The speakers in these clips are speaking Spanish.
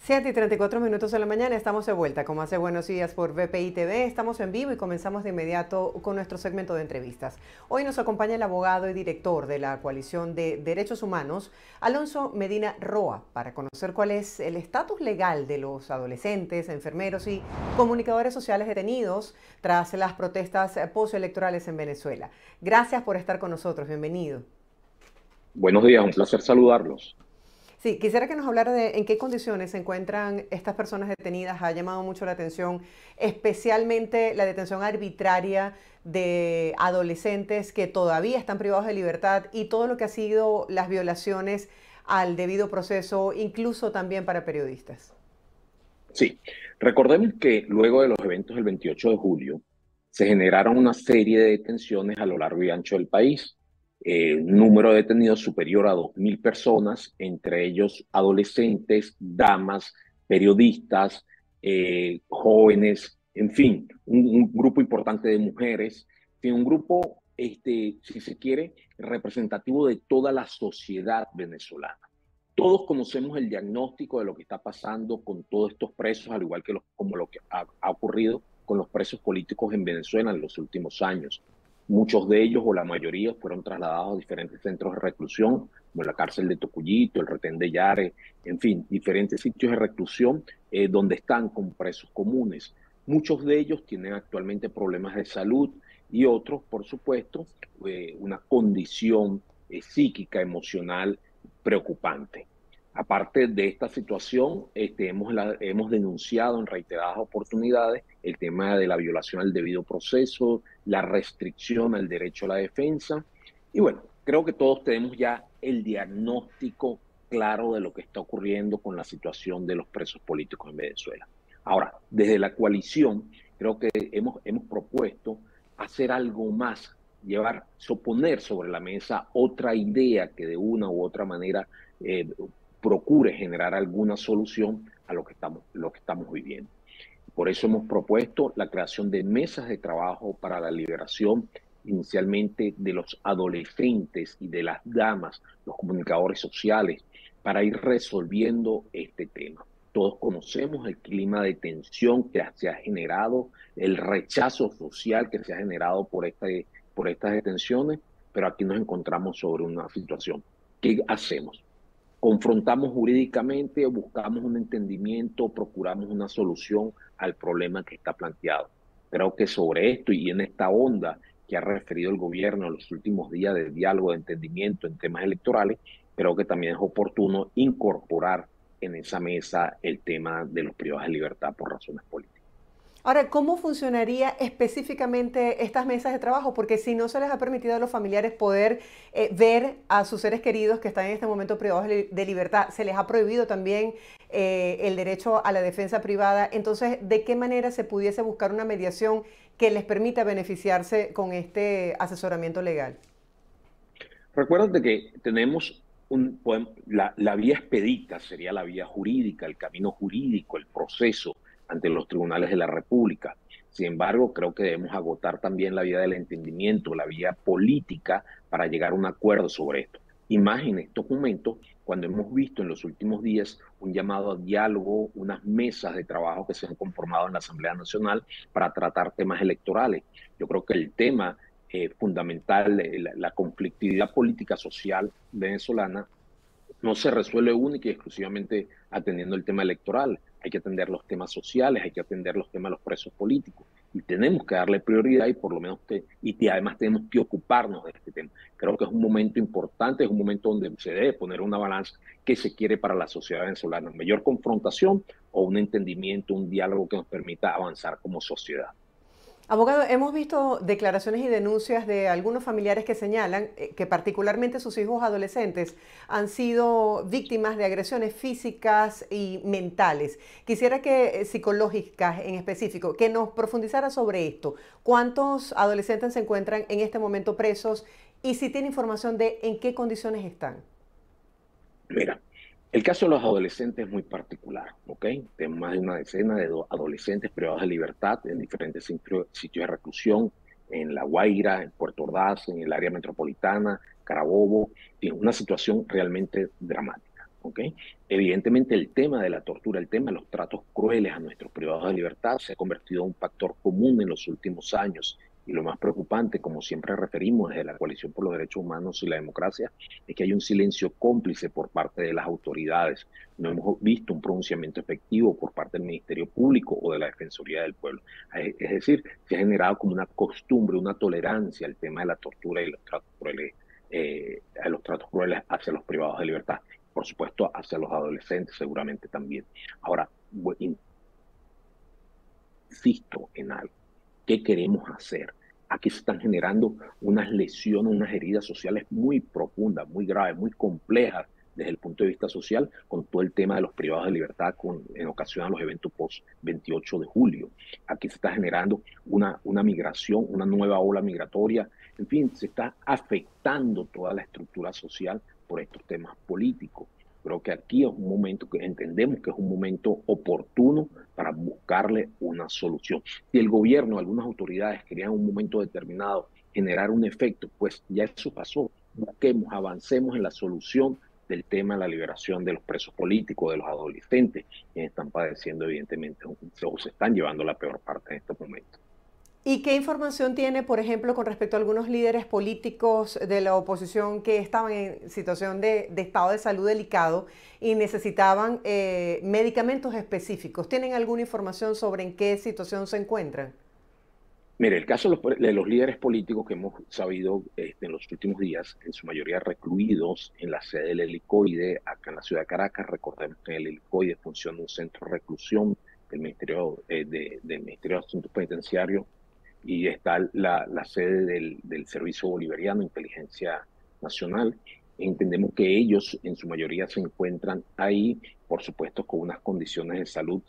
7:34 de la mañana, estamos de vuelta, como hace buenos días por VPI TV, estamos en vivo y comenzamos de inmediato con nuestro segmento de entrevistas. Hoy nos acompaña el abogado y director de la Coalición de Derechos Humanos, Alonso Medina Roa, para conocer cuál es el estatus legal de los adolescentes, enfermeros y comunicadores sociales detenidos tras las protestas postelectorales en Venezuela. Gracias por estar con nosotros, bienvenido. Buenos días, un placer saludarlos. Sí, quisiera que nos hablara de en qué condiciones se encuentran estas personas detenidas. Ha llamado mucho la atención, especialmente la detención arbitraria de adolescentes que todavía están privados de libertad y todo lo que ha sido las violaciones al debido proceso, incluso también para periodistas. Sí, recordemos que luego de los eventos del 28 de julio se generaron una serie de detenciones a lo largo y ancho del país. Un número de detenidos superior a 2.000 personas, entre ellos adolescentes, damas, periodistas, jóvenes, en fin, un grupo importante de mujeres, un grupo, si se quiere, representativo de toda la sociedad venezolana. Todos conocemos el diagnóstico de lo que está pasando con todos estos presos, al igual que como lo que ha ocurrido con los presos políticos en Venezuela en los últimos años. Muchos de ellos, o la mayoría, fueron trasladados a diferentes centros de reclusión, como la cárcel de Tocuyito, el retén de Yare, en fin, diferentes sitios de reclusión donde están con presos comunes. Muchos de ellos tienen actualmente problemas de salud y otros, por supuesto, una condición psíquica, emocional preocupante. Aparte de esta situación, hemos denunciado en reiteradas oportunidades el tema de la violación al debido proceso, la restricción al derecho a la defensa. Y bueno, creo que todos tenemos ya el diagnóstico claro de lo que está ocurriendo con la situación de los presos políticos en Venezuela. Ahora, desde la coalición, creo que hemos propuesto hacer algo más, poner sobre la mesa otra idea que de una u otra manera eh, procure generar alguna solución a lo que estamos viviendo. Por eso hemos propuesto la creación de mesas de trabajo para la liberación inicialmente de los adolescentes y de las damas, los comunicadores sociales, para ir resolviendo este tema. Todos conocemos el clima de tensión que se ha generado, el rechazo social que se ha generado por estas detenciones, pero aquí nos encontramos sobre una situación. ¿Qué hacemos? Confrontamos jurídicamente, buscamos un entendimiento, procuramos una solución al problema que está planteado. Creo que sobre esto y en esta onda que ha referido el gobierno en los últimos días de diálogo, de entendimiento en temas electorales, creo que también es oportuno incorporar en esa mesa el tema de los privados de libertad por razones políticas. Ahora, ¿cómo funcionaría específicamente estas mesas de trabajo? Porque si no se les ha permitido a los familiares poder ver a sus seres queridos que están en este momento privados de libertad, se les ha prohibido también el derecho a la defensa privada. Entonces, ¿de qué manera se pudiese buscar una mediación que les permita beneficiarse con este asesoramiento legal? Recuérdate que tenemos la vía expedita, sería la vía jurídica, el camino jurídico, el proceso ante los tribunales de la República. Sin embargo, creo que debemos agotar también la vía del entendimiento, la vía política para llegar a un acuerdo sobre esto. Y más en estos momentos, cuando hemos visto en los últimos días un llamado a diálogo, unas mesas de trabajo que se han conformado en la Asamblea Nacional para tratar temas electorales. Yo creo que el tema fundamental, la conflictividad política social venezolana no se resuelve única y exclusivamente atendiendo el tema electoral. Hay que atender los temas sociales, hay que atender los temas de los presos políticos. Y tenemos que darle prioridad y por lo menos además tenemos que ocuparnos de este tema. Creo que es un momento importante, es un momento donde se debe poner una balanza que se quiere para la sociedad venezolana. Mayor confrontación o un entendimiento, un diálogo que nos permita avanzar como sociedad. Abogado, hemos visto declaraciones y denuncias de algunos familiares que señalan que particularmente sus hijos adolescentes han sido víctimas de agresiones físicas y mentales. Quisiera que, psicológicas en específico, que nos profundizara sobre esto. ¿Cuántos adolescentes se encuentran en este momento presos y si tiene información de en qué condiciones están? Mira, el caso de los adolescentes es muy particular, ¿ok? Tenemos más de una decena de adolescentes privados de libertad en diferentes sitios de reclusión, en La Guaira, en Puerto Ordaz, en el área metropolitana, Carabobo, en una situación realmente dramática. ¿ok? Evidentemente el tema de la tortura, el tema de los tratos crueles a nuestros privados de libertad se ha convertido en un factor común en los últimos años. Y lo más preocupante, como siempre referimos desde la Coalición por los Derechos Humanos y la Democracia, es que hay un silencio cómplice por parte de las autoridades. No hemos visto un pronunciamiento efectivo por parte del Ministerio Público o de la Defensoría del Pueblo. Es decir, se ha generado como una costumbre, una tolerancia al tema de la tortura y los tratos crueles hacia los privados de libertad, por supuesto hacia los adolescentes seguramente también. Ahora, insisto en algo. ¿Qué queremos hacer? Aquí se están generando unas lesiones, unas heridas sociales muy profundas, muy graves, muy complejas desde el punto de vista social, con todo el tema de los privados de libertad en ocasión a los eventos post-28 de julio. Aquí se está generando una migración, una nueva ola migratoria. En fin, se está afectando toda la estructura social por estos temas políticos. Creo que aquí es un momento que entendemos que es un momento oportuno para buscarle una solución. Si el gobierno, algunas autoridades querían en un momento determinado generar un efecto, pues ya eso pasó. Busquemos, avancemos en la solución del tema de la liberación de los presos políticos, de los adolescentes que están padeciendo evidentemente o se están llevando la peor parte en estos momentos. ¿Y qué información tiene, por ejemplo, con respecto a algunos líderes políticos de la oposición que estaban en situación de estado de salud delicado y necesitaban medicamentos específicos? ¿Tienen alguna información sobre en qué situación se encuentran? Mire, el caso de los líderes políticos que hemos sabido en los últimos días, en su mayoría recluidos en la sede del Helicoide, acá en la ciudad de Caracas. Recordemos que en el Helicoide funciona un centro de reclusión del Ministerio de Asuntos Penitenciarios, y está la sede del Servicio Bolivariano de Inteligencia Nacional. Entendemos que ellos en su mayoría se encuentran ahí, por supuesto, con unas condiciones de salud.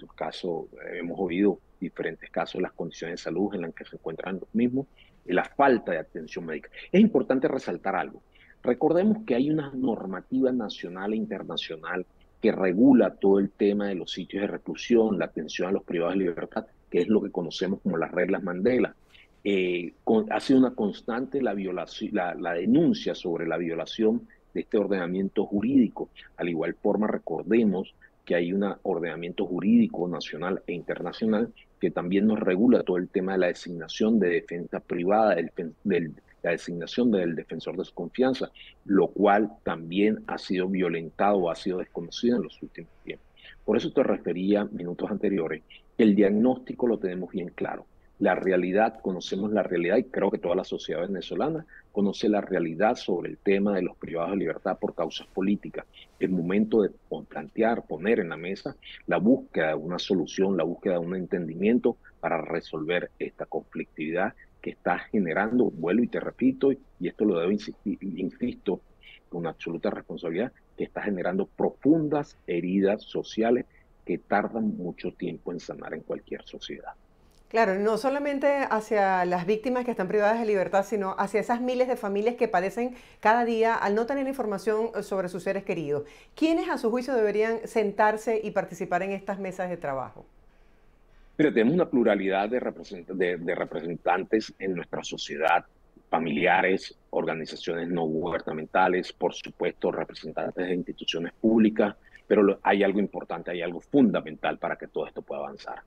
Hemos oído diferentes casos de las condiciones de salud en las que se encuentran los mismos y la falta de atención médica. Es importante resaltar algo. Recordemos que hay una normativa nacional e internacional que regula todo el tema de los sitios de reclusión, la atención a los privados de libertad, que es lo que conocemos como las reglas Mandela. Ha sido una constante la denuncia sobre la violación de este ordenamiento jurídico. Al igual forma, recordemos que hay un ordenamiento jurídico nacional e internacional que también nos regula todo el tema de la designación de defensa privada, la designación del defensor de su confianza, lo cual también ha sido violentado o ha sido desconocido en los últimos tiempos. Por eso te refería minutos anteriores, el diagnóstico lo tenemos bien claro. La realidad, conocemos la realidad, y creo que toda la sociedad venezolana conoce la realidad sobre el tema de los privados de libertad por causas políticas. Es momento de plantear, poner en la mesa la búsqueda de una solución, la búsqueda de un entendimiento para resolver esta conflictividad que está generando, vuelvo y te repito, y esto lo debo insisto, con absoluta responsabilidad, que está generando profundas heridas sociales que tardan mucho tiempo en sanar en cualquier sociedad. Claro, no solamente hacia las víctimas que están privadas de libertad, sino hacia esas miles de familias que padecen cada día al no tener información sobre sus seres queridos. ¿Quiénes a su juicio deberían sentarse y participar en estas mesas de trabajo? Pero tenemos una pluralidad de representantes en nuestra sociedad, familiares, organizaciones no gubernamentales, por supuesto, representantes de instituciones públicas, pero hay algo importante, hay algo fundamental para que todo esto pueda avanzar: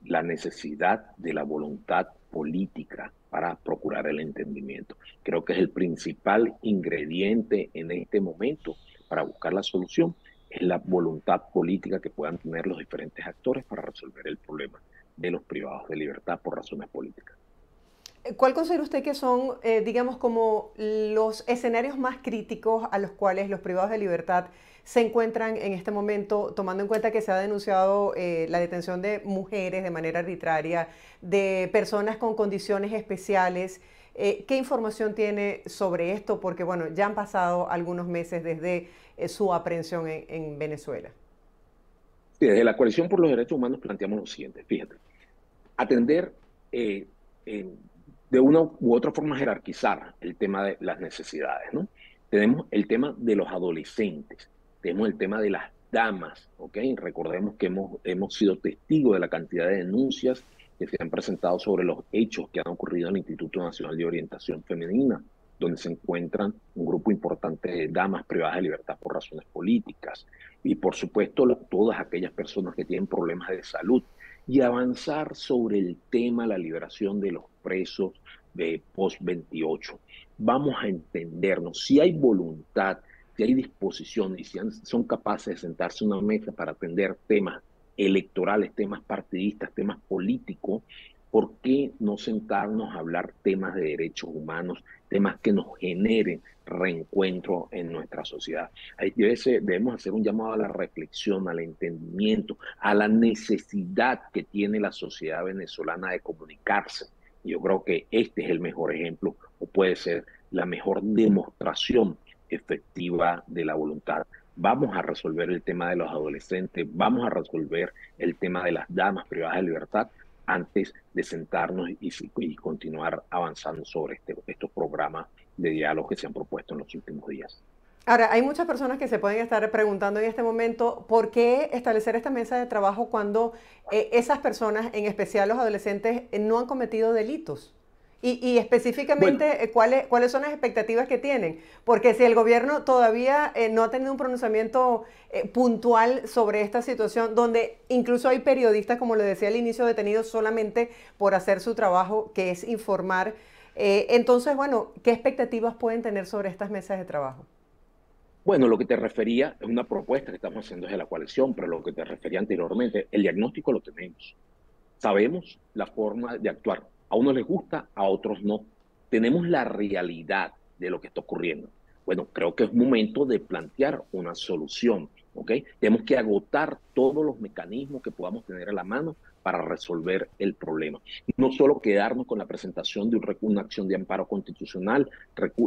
la necesidad de la voluntad política para procurar el entendimiento. Creo que es el principal ingrediente en este momento para buscar la solución, es la voluntad política que puedan tener los diferentes actores para resolver el problema de los privados de libertad por razones políticas. ¿Cuál considera usted que son, digamos, como los escenarios más críticos a los cuales los privados de libertad se encuentran en este momento, tomando en cuenta que se ha denunciado la detención de mujeres de manera arbitraria, de personas con condiciones especiales? ¿Qué información tiene sobre esto? Porque, bueno, ya han pasado algunos meses desde su aprehensión en Venezuela. Sí, desde la Coalición por los Derechos Humanos planteamos lo siguiente: fíjate, atender eh, eh, de una u otra forma, jerarquizar el tema de las necesidades, ¿no? Tenemos el tema de los adolescentes, tenemos el tema de las damas, ¿ok? Recordemos que hemos sido testigos de la cantidad de denuncias que se han presentado sobre los hechos que han ocurrido en el Instituto Nacional de Orientación Femenina. donde se encuentran un grupo importante de damas privadas de libertad por razones políticas y por supuesto todas aquellas personas que tienen problemas de salud y avanzar sobre el tema, la liberación de los presos de post-28. Vamos a entendernos, si hay voluntad, si hay disposición y si son capaces de sentarse a una mesa para atender temas electorales, temas partidistas, temas políticos, ¿por qué no sentarnos a hablar temas de derechos humanos, temas que nos generen reencuentro en nuestra sociedad? Ahí debemos hacer un llamado a la reflexión, al entendimiento, a la necesidad que tiene la sociedad venezolana de comunicarse. Y yo creo que este es el mejor ejemplo o puede ser la mejor demostración efectiva de la voluntad. Vamos a resolver el tema de los adolescentes, vamos a resolver el tema de las damas privadas de libertad antes de sentarnos y continuar avanzando sobre estos programas de diálogo que se han propuesto en los últimos días. Ahora, hay muchas personas que se pueden estar preguntando en este momento por qué establecer esta mesa de trabajo cuando esas personas, en especial los adolescentes, no han cometido delitos. Y Bueno, específicamente, ¿cuáles son las expectativas que tienen? Porque si el gobierno todavía no ha tenido un pronunciamiento puntual sobre esta situación, donde incluso hay periodistas, como le decía al inicio, detenidos solamente por hacer su trabajo, que es informar, entonces, bueno, ¿qué expectativas pueden tener sobre estas mesas de trabajo? bueno, lo que te refería es una propuesta que estamos haciendo desde la coalición, pero lo que te refería anteriormente, el diagnóstico lo tenemos. Sabemos la forma de actuar. A unos les gusta, a otros no. Tenemos la realidad de lo que está ocurriendo. Bueno, creo que es momento de plantear una solución, ¿ok? Tenemos que agotar todos los mecanismos que podamos tener a la mano para resolver el problema. No solo quedarnos con la presentación de una acción de amparo constitucional,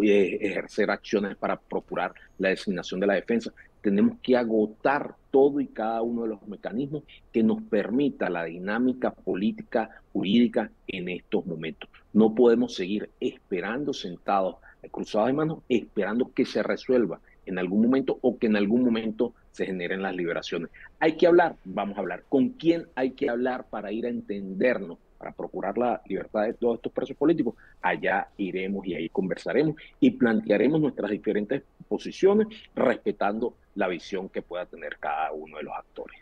ejercer acciones para procurar la designación de la defensa. Tenemos que agotar todo y cada uno de los mecanismos que nos permita la dinámica política, jurídica en estos momentos. No podemos seguir esperando sentados, cruzados de manos, esperando que se resuelva en algún momento o que en algún momento se generen las liberaciones. Hay que hablar, vamos a hablar. ¿Con quién hay que hablar para ir a entendernos, para procurar la libertad de todos estos presos políticos? Allá iremos y ahí conversaremos y plantearemos nuestras diferentes posiciones respetando la visión que pueda tener cada uno de los actores.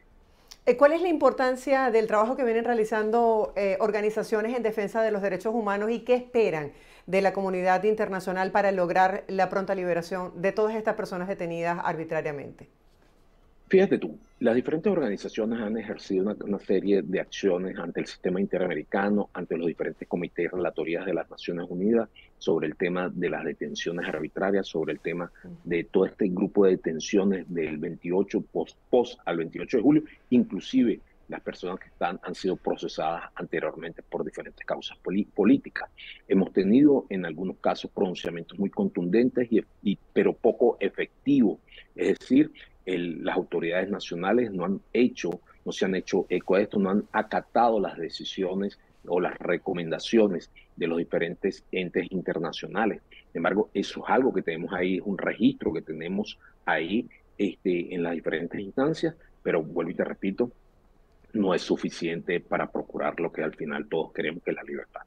¿Cuál es la importancia del trabajo que vienen realizando organizaciones en defensa de los derechos humanos y qué esperan de la comunidad internacional para lograr la pronta liberación de todas estas personas detenidas arbitrariamente? Fíjate tú, las diferentes organizaciones han ejercido una serie de acciones ante el sistema interamericano, ante los diferentes comités y relatorías de las Naciones Unidas sobre el tema de las detenciones arbitrarias, sobre el tema de todo este grupo de detenciones del 28 post al 28 de julio, inclusive las personas que han sido procesadas anteriormente por diferentes causas políticas. Hemos tenido en algunos casos pronunciamientos muy contundentes, pero poco efectivos. Es decir, las autoridades nacionales no se han hecho eco de esto, no han acatado las decisiones o las recomendaciones de los diferentes entes internacionales. Sin embargo, eso es algo que tenemos ahí, es un registro que tenemos ahí en las diferentes instancias, pero vuelvo y te repito, no es suficiente para procurar lo que al final todos queremos, que es la libertad.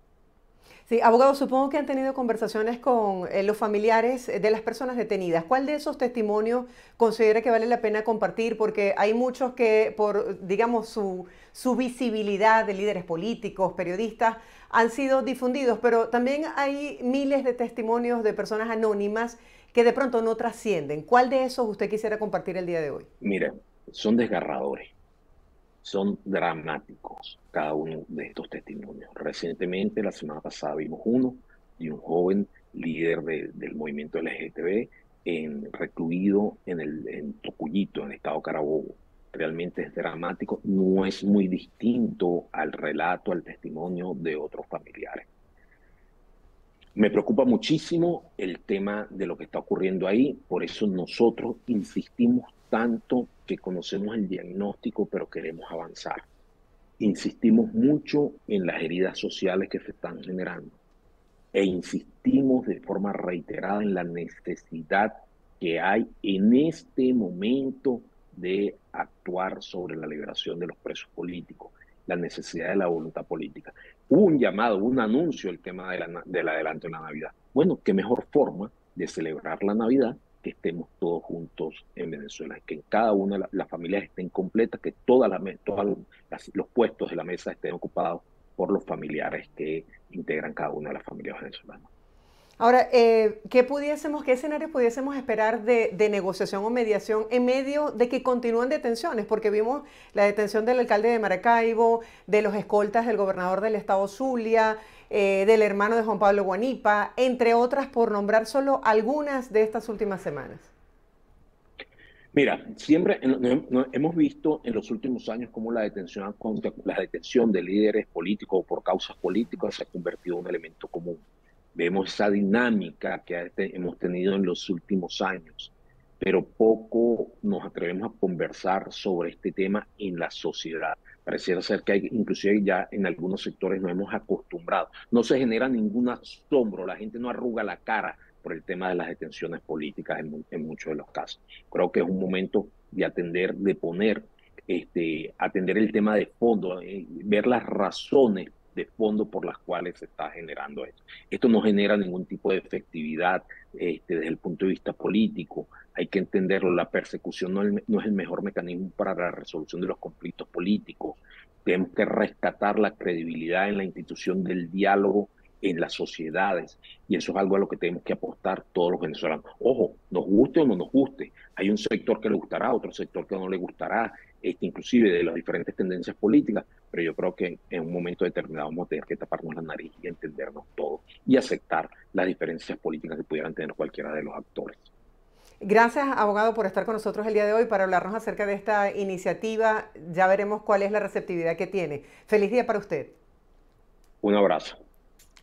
Sí, abogado, supongo que han tenido conversaciones con los familiares de las personas detenidas. ¿Cuál de esos testimonios considera que vale la pena compartir? Porque hay muchos que por, digamos, su visibilidad de líderes políticos, periodistas, han sido difundidos, pero también hay miles de testimonios de personas anónimas que de pronto no trascienden. ¿Cuál de esos usted quisiera compartir el día de hoy? Mira, son desgarradores. Son dramáticos cada uno de estos testimonios. Recientemente, la semana pasada, vimos uno de un joven líder del movimiento LGTB recluido en Tocuyito, en el estado Carabobo. Realmente es dramático, no es muy distinto al relato, al testimonio de otros familiares. Me preocupa muchísimo el tema de lo que está ocurriendo ahí, por eso nosotros insistimos tanto que conocemos el diagnóstico, pero queremos avanzar. Insistimos mucho en las heridas sociales que se están generando e insistimos de forma reiterada en la necesidad que hay en este momento de actuar sobre la liberación de los presos políticos, la necesidad de la voluntad política. Hubo un llamado, un anuncio, el tema del adelanto en la Navidad. Bueno, qué mejor forma de celebrar la Navidad que estemos todos juntos en Venezuela, que en cada una de las familias estén completas, que todos los puestos de la mesa estén ocupados por los familiares que integran cada una de las familias venezolanas. Ahora, ¿qué escenarios pudiésemos esperar de negociación o mediación en medio de que continúan detenciones? Porque vimos la detención del alcalde de Maracaibo, de los escoltas del gobernador del estado Zulia, del hermano de Juan Pablo Guanipa, entre otras, por nombrar solo algunas de estas últimas semanas. Mira, siempre hemos visto en los últimos años cómo la detención de líderes políticos o por causas políticas se ha convertido en un elemento común. Vemos esa dinámica que hemos tenido en los últimos años, pero poco nos atrevemos a conversar sobre este tema en la sociedad. Pareciera ser que inclusive ya en algunos sectores nos hemos acostumbrado. No se genera ningún asombro, la gente no arruga la cara por el tema de las detenciones políticas en muchos de los casos. Creo que es un momento de atender, de poner, atender el tema de fondo, ver las razones de fondo por las cuales se está generando esto. Esto no genera ningún tipo de efectividad desde el punto de vista político. Hay que entenderlo, la persecución no es el mejor mecanismo para la resolución de los conflictos políticos. Tenemos que rescatar la credibilidad en la institución del diálogo en las sociedades, y eso es algo a lo que tenemos que apostar todos los venezolanos. Ojo, nos guste o no nos guste, hay un sector que le gustará, otro sector que no le gustará, inclusive de las diferentes tendencias políticas, pero yo creo que en un momento determinado vamos a tener que taparnos la nariz y entendernos todos y aceptar las diferencias políticas que pudieran tener cualquiera de los actores. Gracias, abogado, por estar con nosotros el día de hoy para hablarnos acerca de esta iniciativa. Ya veremos cuál es la receptividad que tiene. Feliz día para usted. Un abrazo.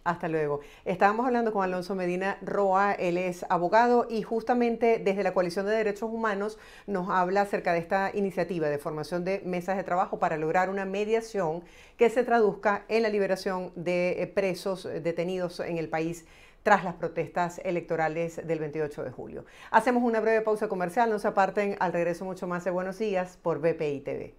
Hasta luego. Estábamos hablando con Alonso Medina Roa, él es abogado y justamente desde la Coalición de Derechos Humanos nos habla acerca de esta iniciativa de formación de mesas de trabajo para lograr una mediación que se traduzca en la liberación de presos detenidos en el país tras las protestas electorales del 28 de julio. Hacemos una breve pausa comercial, no se aparten, al regreso mucho más de Buenos Días por BPI TV.